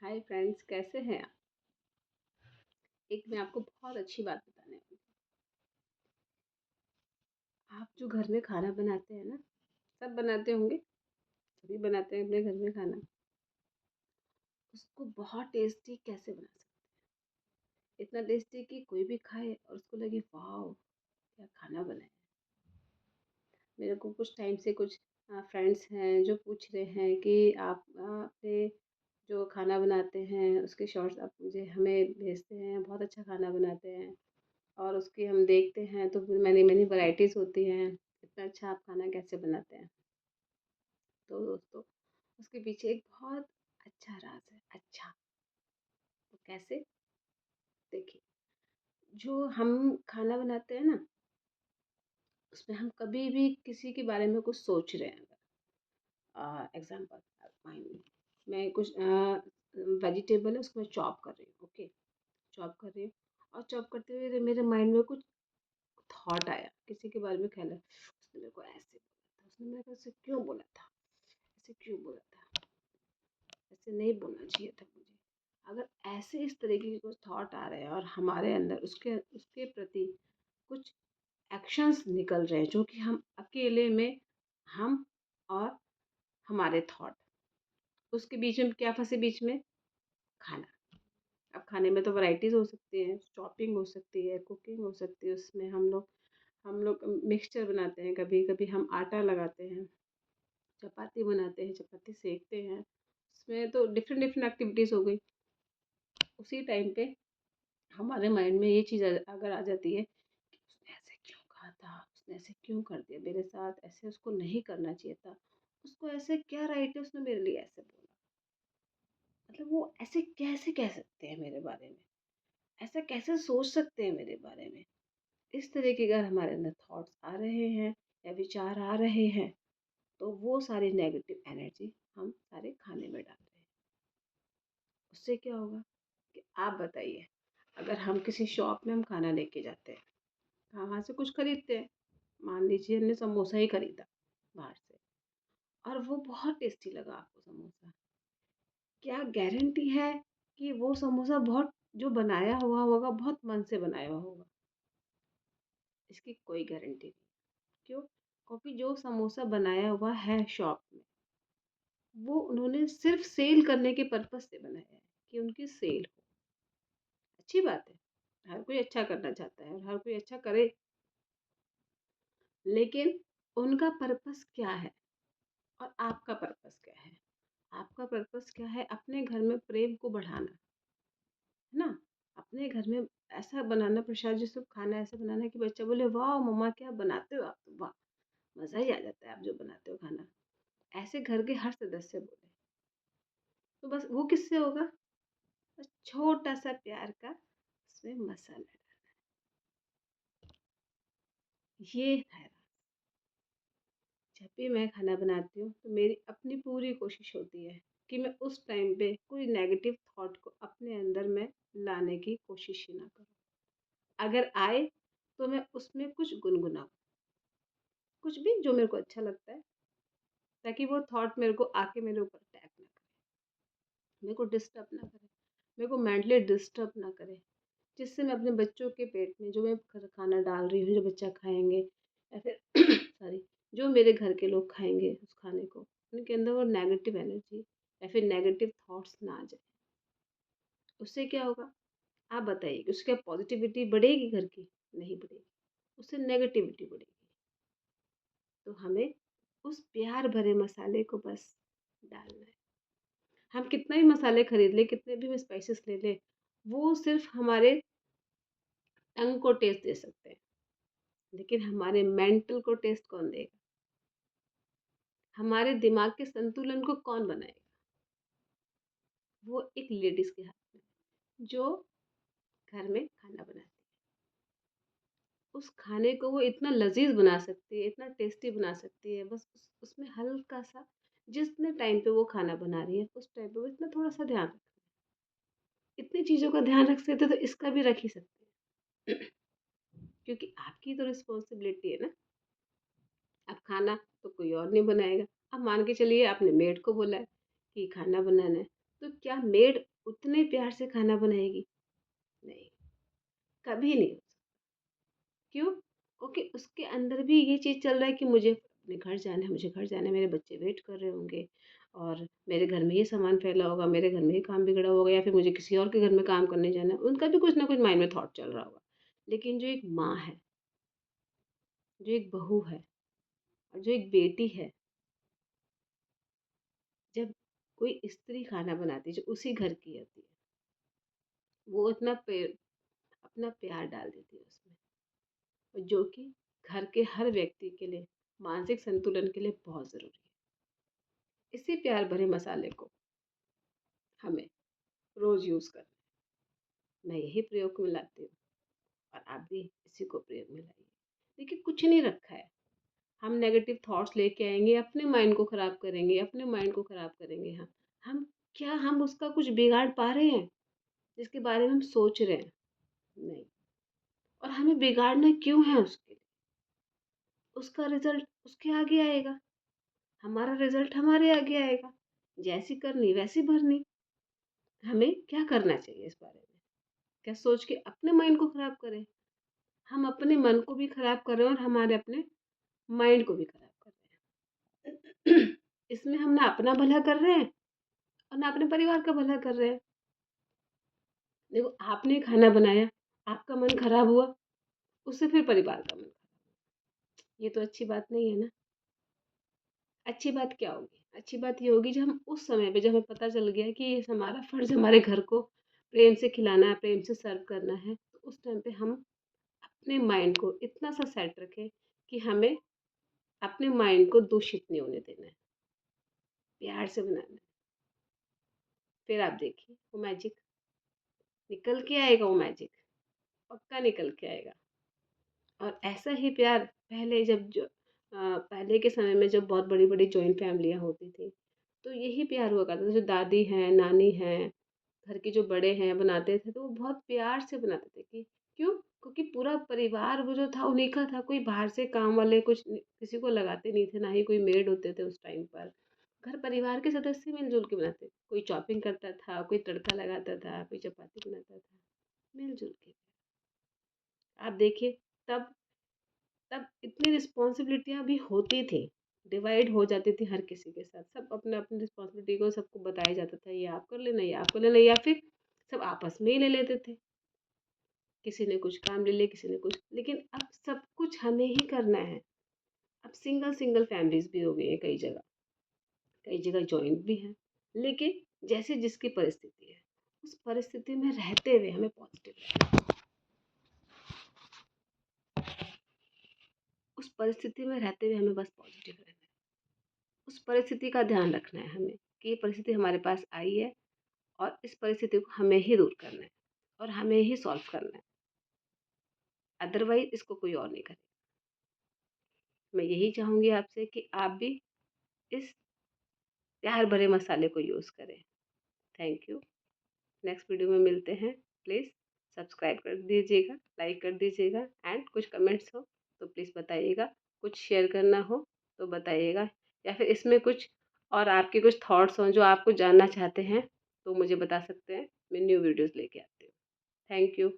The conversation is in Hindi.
हाय फ्रेंड्स, कैसे हैं आप? एक मैं आपको बहुत अच्छी बात बताने वाली हूँ। आप जो घर में खाना बनाते हैं ना, सब बनाते होंगे, सभी बनाते हैं अपने घर में खाना। उसको बहुत टेस्टी कैसे बना सकते हैं? इतना टेस्टी कि कोई भी खाए और उसको लगे वाओ, क्या खाना बनाया। मेरे को कुछ टाइम से कुछ फ्रेंड्स हैं जो पूछ रहे हैं कि आप अपने जो खाना बनाते हैं उसके शॉर्ट्स आप मुझे हमें भेजते हैं, बहुत अच्छा खाना बनाते हैं। और उसकी हम देखते हैं तो फिर मैनी मैनी वैराइटीज़ होती हैं, इतना अच्छा आप खाना कैसे बनाते हैं। तो दोस्तों, उसके पीछे एक बहुत अच्छा राज है। अच्छा, तो कैसे? देखिए, जो हम खाना बनाते हैं ना, उसमें हम कभी भी किसी के बारे में कुछ सोच रहे हैं। एग्जाम्पल माइंड में मैं कुछ वेजिटेबल है, उसको मैं चॉप कर रही हूँ। ओके, चॉप कर रही हूँ और चॉप करते हुए मेरे माइंड में कुछ थॉट आया, किसी के बारे में ख्याल आया। उसने मेरे को ऐसे बोला था, उसने मेरे को ऐसे क्यों बोला था, ऐसे क्यों बोला था, ऐसे नहीं बोलना चाहिए था मुझे। अगर ऐसे इस तरीके के कुछ थॉट आ रहे हैं और हमारे अंदर उसके उसके प्रति कुछ एक्शंस निकल रहे हैं, जो कि हम अकेले में, हम और हमारे थॉट, उसके बीच में क्या फंसे, बीच में खाना। अब खाने में तो वैराइटीज हो सकती हैं, चॉपिंग हो सकती है, कुकिंग हो सकती है। उसमें हम लोग मिक्सचर बनाते हैं, कभी कभी हम आटा लगाते हैं, चपाती बनाते हैं, चपाती सेकते हैं। उसमें तो डिफरेंट डिफरेंट एक्टिविटीज़ हो गई। उसी टाइम पे हमारे माइंड में ये चीज़ अगर आ जाती है कि उसने ऐसे क्यों कहा था, उसने ऐसे क्यों कर दिया मेरे साथ, ऐसे उसको नहीं करना चाहिए था, उसको ऐसे क्या राइट है, उसने मेरे लिए ऐसे बोला। मतलब वो ऐसे कैसे कह सकते हैं मेरे बारे में, ऐसा कैसे सोच सकते हैं मेरे बारे में। इस तरह के अगर हमारे अंदर थॉट्स आ रहे हैं या विचार आ रहे हैं, तो वो सारी नेगेटिव एनर्जी हम सारे खाने में डाल रहे हैं। उससे क्या होगा कि आप बताइए, अगर हम किसी शॉप में हम खाना लेके जाते हैं, वहाँ से कुछ खरीदते हैं, मान लीजिए हमने समोसा ही खरीदा बाहर से, और वो बहुत टेस्टी लगा आपको समोसा। क्या गारंटी है कि वो समोसा बहुत, जो बनाया हुआ होगा, बहुत मन से बनाया हुआ होगा? इसकी कोई गारंटी नहीं। क्यों? क्योंकि जो समोसा बनाया हुआ है शॉप में, वो उन्होंने सिर्फ सेल करने के पर्पज से बनाया है, कि उनकी सेल हो। अच्छी बात है, हर कोई अच्छा करना चाहता है और हर कोई अच्छा करे, लेकिन उनका पर्पस क्या है और आपका पर्पस क्या है? आपका पर्पस क्या है? अपने घर में प्रेम को बढ़ाना, है ना? अपने घर में ऐसा बनाना प्रसाद, जिसको खाना ऐसा बनाना कि बच्चा बोले वाह मम्मा क्या बनाते हो आप, तो वाह, मज़ा ही आ जाता है आप जो बनाते हो खाना। ऐसे घर के हर सदस्य बोले, तो बस वो किससे होगा? बस छोटा सा प्यार का उसमें मसाला डाल, ये है। जब भी मैं खाना बनाती हूँ तो मेरी अपनी पूरी कोशिश होती है कि मैं उस टाइम पे कोई नेगेटिव थॉट को अपने अंदर मैं लाने की कोशिश ही ना करूँ। अगर आए तो मैं उसमें कुछ गुनगुनाऊँ, कुछ भी जो मेरे को अच्छा लगता है, ताकि वो थॉट मेरे को आके मेरे ऊपर अटैक ना करे, मेरे को डिस्टर्ब ना करे, मेरे को मेंटली डिस्टर्ब ना करे, जिससे मैं अपने बच्चों के पेट में जो मैं खाना डाल रही हूँ, जो बच्चा खाएंगे या फिर सॉरी, जो मेरे घर के लोग खाएंगे उस खाने को, उनके अंदर वो नेगेटिव एनर्जी या फिर नेगेटिव थॉट्स ना आ जाए। उससे क्या होगा, आप बताइए कि उससे क्या पॉजिटिविटी बढ़ेगी घर की? नहीं बढ़ेगी, उससे नेगेटिविटी बढ़ेगी। तो हमें उस प्यार भरे मसाले को बस डालना है। हम कितना भी मसाले खरीद ले, कितने भी स्पाइसेस ले ले, वो सिर्फ हमारे टंग को टेस्ट दे सकते हैं, लेकिन हमारे मेंटल को टेस्ट कौन देगा? हमारे दिमाग के संतुलन को कौन बनाएगा? वो एक लेडीज के हाथ में है, जो घर में खाना बनाती है। उस खाने को वो इतना लजीज बना सकती है, इतना टेस्टी बना सकती है, बस उसमें हल्का सा, जितने टाइम पे वो खाना बना रही है उस टाइम पे वो इतना थोड़ा सा ध्यान रख, इतनी चीज़ों का ध्यान रख सकते तो इसका भी रख ही सकते हैं। क्योंकि आपकी तो रिस्पॉन्सिबिलिटी है ना। अब खाना तो कोई और नहीं बनाएगा। अब मान के चलिए आपने मेड को बोला है कि खाना बनाना है, तो क्या मेड उतने प्यार से खाना बनाएगी? नहीं, कभी नहीं। क्यों? क्योंकि उसके अंदर भी ये चीज़ चल रहा है कि मुझे अपने घर जाना है, मुझे घर जाना है, मेरे बच्चे वेट कर रहे होंगे और मेरे घर में ये सामान फैला होगा, मेरे घर में ये काम बिगड़ा होगा या फिर मुझे किसी और के घर में काम करने जाना है। उनका भी कुछ ना कुछ माइंड में थॉट चल रहा होगा। लेकिन जो एक माँ है, जो एक बहू है और जो एक बेटी है, जब कोई स्त्री खाना बनाती है जो उसी घर की होती है, वो अपना प्यार डाल देती है उसमें, और जो कि घर के हर व्यक्ति के लिए मानसिक संतुलन के लिए बहुत ज़रूरी है। इसी प्यार भरे मसाले को हमें रोज़ यूज़ करना है। मैं यही प्रयोग में लाती हूँ और आप भी इसी को प्रयोग में लाइए। देखिए, कुछ नहीं रखा है। हम नेगेटिव थॉट्स लेके आएँगे, अपने माइंड को ख़राब करेंगे, अपने माइंड को ख़राब करेंगे हम। हम क्या हम उसका कुछ बिगाड़ पा रहे हैं, जिसके बारे में हम सोच रहे हैं? नहीं। और हमें बिगाड़ना क्यों है उसके लिए? उसका रिज़ल्ट उसके आगे आएगा, हमारा रिज़ल्ट हमारे आगे आएगा। जैसी करनी वैसी भरनी। हमें क्या करना चाहिए इस बारे में? क्या सोच के अपने माइंड को ख़राब करें? हम अपने मन को भी खराब कर रहे हैं और हमारे अपने माइंड को भी खराब कर रहे हैं। इसमें हम ना अपना भला कर रहे हैं और ना अपने परिवार का भला कर रहे हैं। देखो, आपने खाना बनाया, आपका मन खराब हुआ, उससे फिर परिवार का मन खराब। ये तो अच्छी बात नहीं है ना। अच्छी बात क्या होगी? अच्छी बात ये होगी जब हम उस समय पे जब हमें पता चल गया कि ये हमारा फर्ज हमारे घर को प्रेम से खिलाना है, प्रेम से सर्व करना है, तो उस टाइम पे हम अपने माइंड को इतना सा सेट रखें कि हमें अपने माइंड को दूषित नहीं होने देना है, प्यार से बनाना है। फिर आप देखिए वो मैजिक निकल के आएगा, वो मैजिक पक्का निकल के आएगा। और ऐसा ही प्यार पहले पहले के समय में जब बहुत बड़ी-बड़ी जॉइंट फैमिलियाँ होती थी, तो यही प्यार हुआ करता था। जो दादी हैं, नानी हैं, घर के जो बड़े हैं बनाते थे, तो वो बहुत प्यार से बनाते थे कि क्यों? क्योंकि पूरा परिवार वो जो था उन्हीं का था, कोई बाहर से काम वाले किसी को लगाते नहीं थे, ना ही कोई मेड होते थे उस टाइम पर। घर परिवार के सदस्य मिल-जुल के बनाते थे। कोई चॉपिंग करता था, कोई तड़का लगाता था, कोई चपाती बनाता था, मिल-जुल के। आप देखिए, तब तब इतनी रिस्पॉन्सिबिलिटियाँ भी होती थी, डिवाइड हो जाती थी हर किसी के साथ। सब अपना-अपनी रिस्पॉन्सिबिलिटी को सबको बताया जाता था, ये आप कर लेना, ये आप कर लेना, या फिर सब आपस में ही ले लेते थे। किसी ने कुछ काम ले लिया, किसी ने कुछ, लेकिन अब सब कुछ हमें ही करना है। अब सिंगल-सिंगल फैमिलीज़ भी हो गई हैं कई जगह जॉइंट भी हैं। लेकिन जैसे जिसकी परिस्थिति है, उस परिस्थिति में रहते हुए हमें पॉज़िटिव रहना है। उस परिस्थिति में रहते हुए हमें बस पॉज़िटिव रहना है। उस परिस्थिति का ध्यान रखना है हमें कि ये परिस्थिति हमारे पास आई है और इस परिस्थिति को हमें ही दूर करना है और हमें ही सॉल्व करना है। अदरवाइज़ इसको कोई और नहीं करेगा। मैं यही चाहूँगी आपसे कि आप भी इस प्यार भरे मसाले को यूज़ करें। Thank you. नेक्स्ट वीडियो में मिलते हैं। प्लीज़ सब्सक्राइब कर दीजिएगा, लाइक कर दीजिएगा एंड कुछ कमेंट्स हो तो प्लीज़ बताइएगा। कुछ शेयर करना हो तो बताइएगा, या फिर इसमें कुछ और आपके कुछ थॉट्स हों जो आप कुछ जानना चाहते हैं तो मुझे बता सकते हैं। मैं न्यू वीडियोज़ लेके आती हूँ। Thank you.